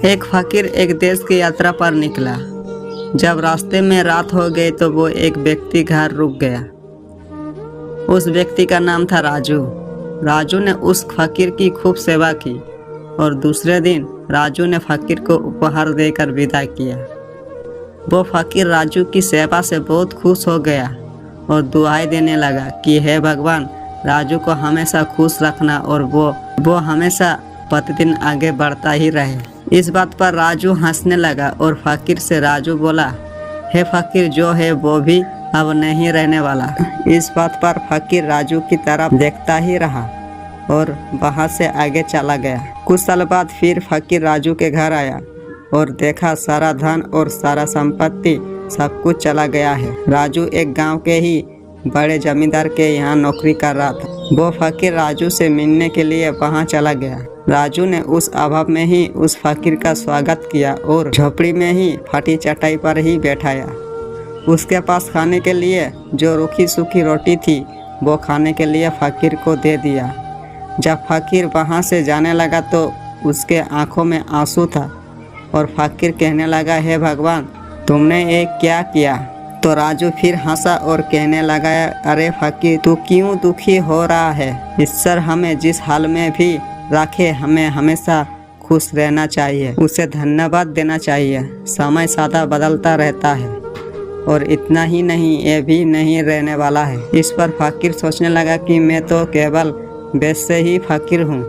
एक फकीर एक देश की यात्रा पर निकला। जब रास्ते में रात हो गई तो वो एक व्यक्ति घर रुक गया। उस व्यक्ति का नाम था राजू। राजू ने उस फकीर की खूब सेवा की और दूसरे दिन राजू ने फकीर को उपहार देकर विदा किया। वो फकीर राजू की सेवा से बहुत खुश हो गया और दुआएं देने लगा कि हे भगवान, राजू को हमेशा खुश रखना और वो हमेशा प्रतिदिन आगे बढ़ता ही रहे। इस बात पर राजू हंसने लगा और फकीर से राजू बोला, हे फकीर, जो है वो भी अब नहीं रहने वाला। इस बात पर फकीर राजू की तरफ देखता ही रहा और वहाँ से आगे चला गया। कुछ साल बाद फिर फकीर राजू के घर आया और देखा सारा धन और सारा संपत्ति सब कुछ चला गया है। राजू एक गांव के ही बड़े जमींदार के यहाँ नौकरी कर रहा था। वो फकीर राजू से मिलने के लिए वहाँ चला गया। राजू ने उस अभाव में ही उस फकीर का स्वागत किया और झोपड़ी में ही फटी चटाई पर ही बैठाया। उसके पास खाने के लिए जो रूखी सूखी रोटी थी वो खाने के लिए फकीर को दे दिया। जब फकीर वहाँ से जाने लगा तो उसके आंखों में आंसू था और फकीर कहने लगा, हे भगवान, तुमने ये क्या किया? तो राजू फिर हंसा और कहने लगा, अरे फकीर, तू क्यों दुखी हो रहा है? ईश्वर हमें जिस हाल में भी रखे, हमें हमेशा खुश रहना चाहिए, उसे धन्यवाद देना चाहिए। समय सदा बदलता रहता है और इतना ही नहीं, ये भी नहीं रहने वाला है। इस पर फकीर सोचने लगा कि मैं तो केवल वैसे ही फकीर हूँ,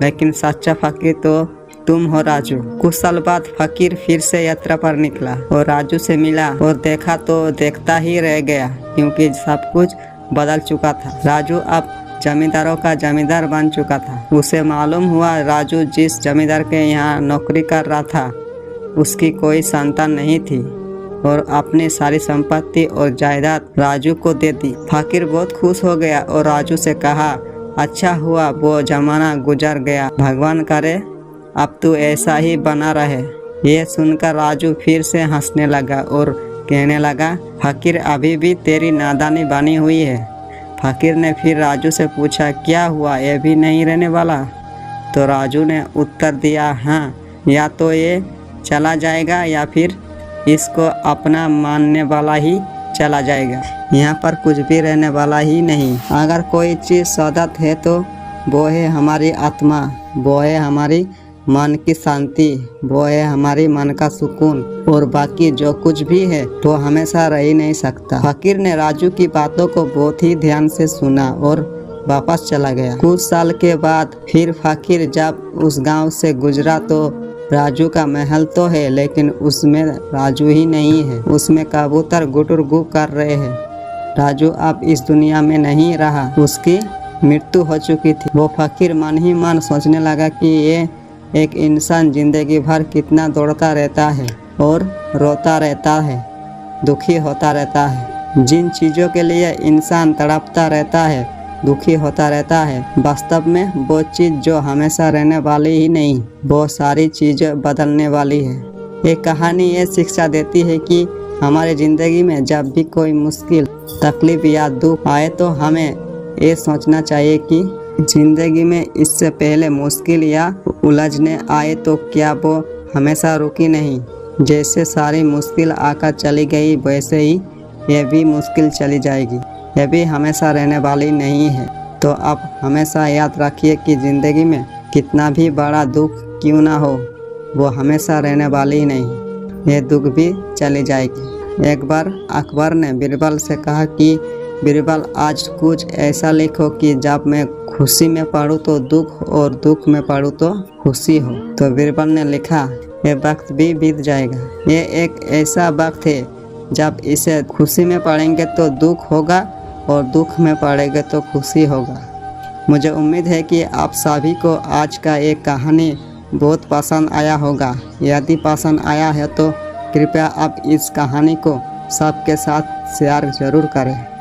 लेकिन सच्चा फकीर तो तुम हो राजू। कुछ साल बाद फकीर फिर से यात्रा पर निकला और राजू से मिला और देखा तो देखता ही रह गया, क्योंकि सब कुछ बदल चुका था। राजू अब जमींदारों का जमींदार बन चुका था। उसे मालूम हुआ राजू जिस जमींदार के यहाँ नौकरी कर रहा था उसकी कोई संतान नहीं थी और अपनी सारी संपत्ति और जायदाद राजू को दे दी। फकीर बहुत खुश हो गया और राजू से कहा, अच्छा हुआ वो जमाना गुजर गया, भगवान करे अब तू ऐसा ही बना रहे। ये सुनकर राजू फिर से हंसने लगा और कहने लगा, फकीर, अभी भी तेरी नादानी बनी हुई है। फकीर ने फिर राजू से पूछा, क्या हुआ, ये भी नहीं रहने वाला? तो राजू ने उत्तर दिया, हाँ, या तो ये चला जाएगा या फिर इसको अपना मानने वाला ही चला जाएगा। यहाँ पर कुछ भी रहने वाला ही नहीं। अगर कोई चीज़ सदत है तो वो है हमारी आत्मा, वो है हमारी मन की शांति, वो है हमारी मन का सुकून, और बाकी जो कुछ भी है वो हमेशा रह ही नहीं सकता। फकीर ने राजू की बातों को बहुत ही ध्यान से सुना और वापस चला गया। कुछ साल के बाद फिर फकीर जब उस गांव से गुजरा तो राजू का महल तो है, लेकिन उसमें राजू ही नहीं है। उसमें कबूतर गुटर गु कर रहे हैं। राजू अब इस दुनिया में नहीं रहा, उसकी मृत्यु हो चुकी थी। वो फकीर मन ही मन सोचने लगा कि ये एक इंसान जिंदगी भर कितना दौड़ता रहता है और रोता रहता है, दुखी होता रहता है। जिन चीज़ों के लिए इंसान तड़पता रहता है, दुखी होता रहता है, वास्तव में वो चीज़ जो हमेशा रहने वाली ही नहीं, वो सारी चीज़ें बदलने वाली है। ये कहानी ये शिक्षा देती है कि हमारी ज़िंदगी में जब भी कोई मुश्किल, तकलीफ या दुख आए तो हमें ये सोचना चाहिए कि ज़िंदगी में इससे पहले मुश्किल या उलझने आए तो क्या वो हमेशा रुकी नहीं। जैसे सारी मुश्किल आकर चली गई, वैसे ही ये भी मुश्किल चली जाएगी। ये भी हमेशा रहने वाली नहीं है। तो अब हमेशा याद रखिए कि ज़िंदगी में कितना भी बड़ा दुख क्यों ना हो, वो हमेशा रहने वाली ही नहीं, ये दुख भी चली जाएगी। एक बार अकबर ने बीरबल से कहा कि बीरबल, आज कुछ ऐसा लिखो कि जब मैं खुशी में पढ़ूँ तो दुख और दुख में पढ़ूँ तो खुशी हो। तो बीरबल ने लिखा, ये वक्त भी बीत जाएगा। ये एक ऐसा वक्त है जब इसे खुशी में पढ़ेंगे तो दुख होगा और दुख में पढ़ेंगे तो खुशी होगा। मुझे उम्मीद है कि आप सभी को आज का एक कहानी बहुत पसंद आया होगा। यदि पसंद आया है तो कृपया आप इस कहानी को सबके साथ शेयर ज़रूर करें।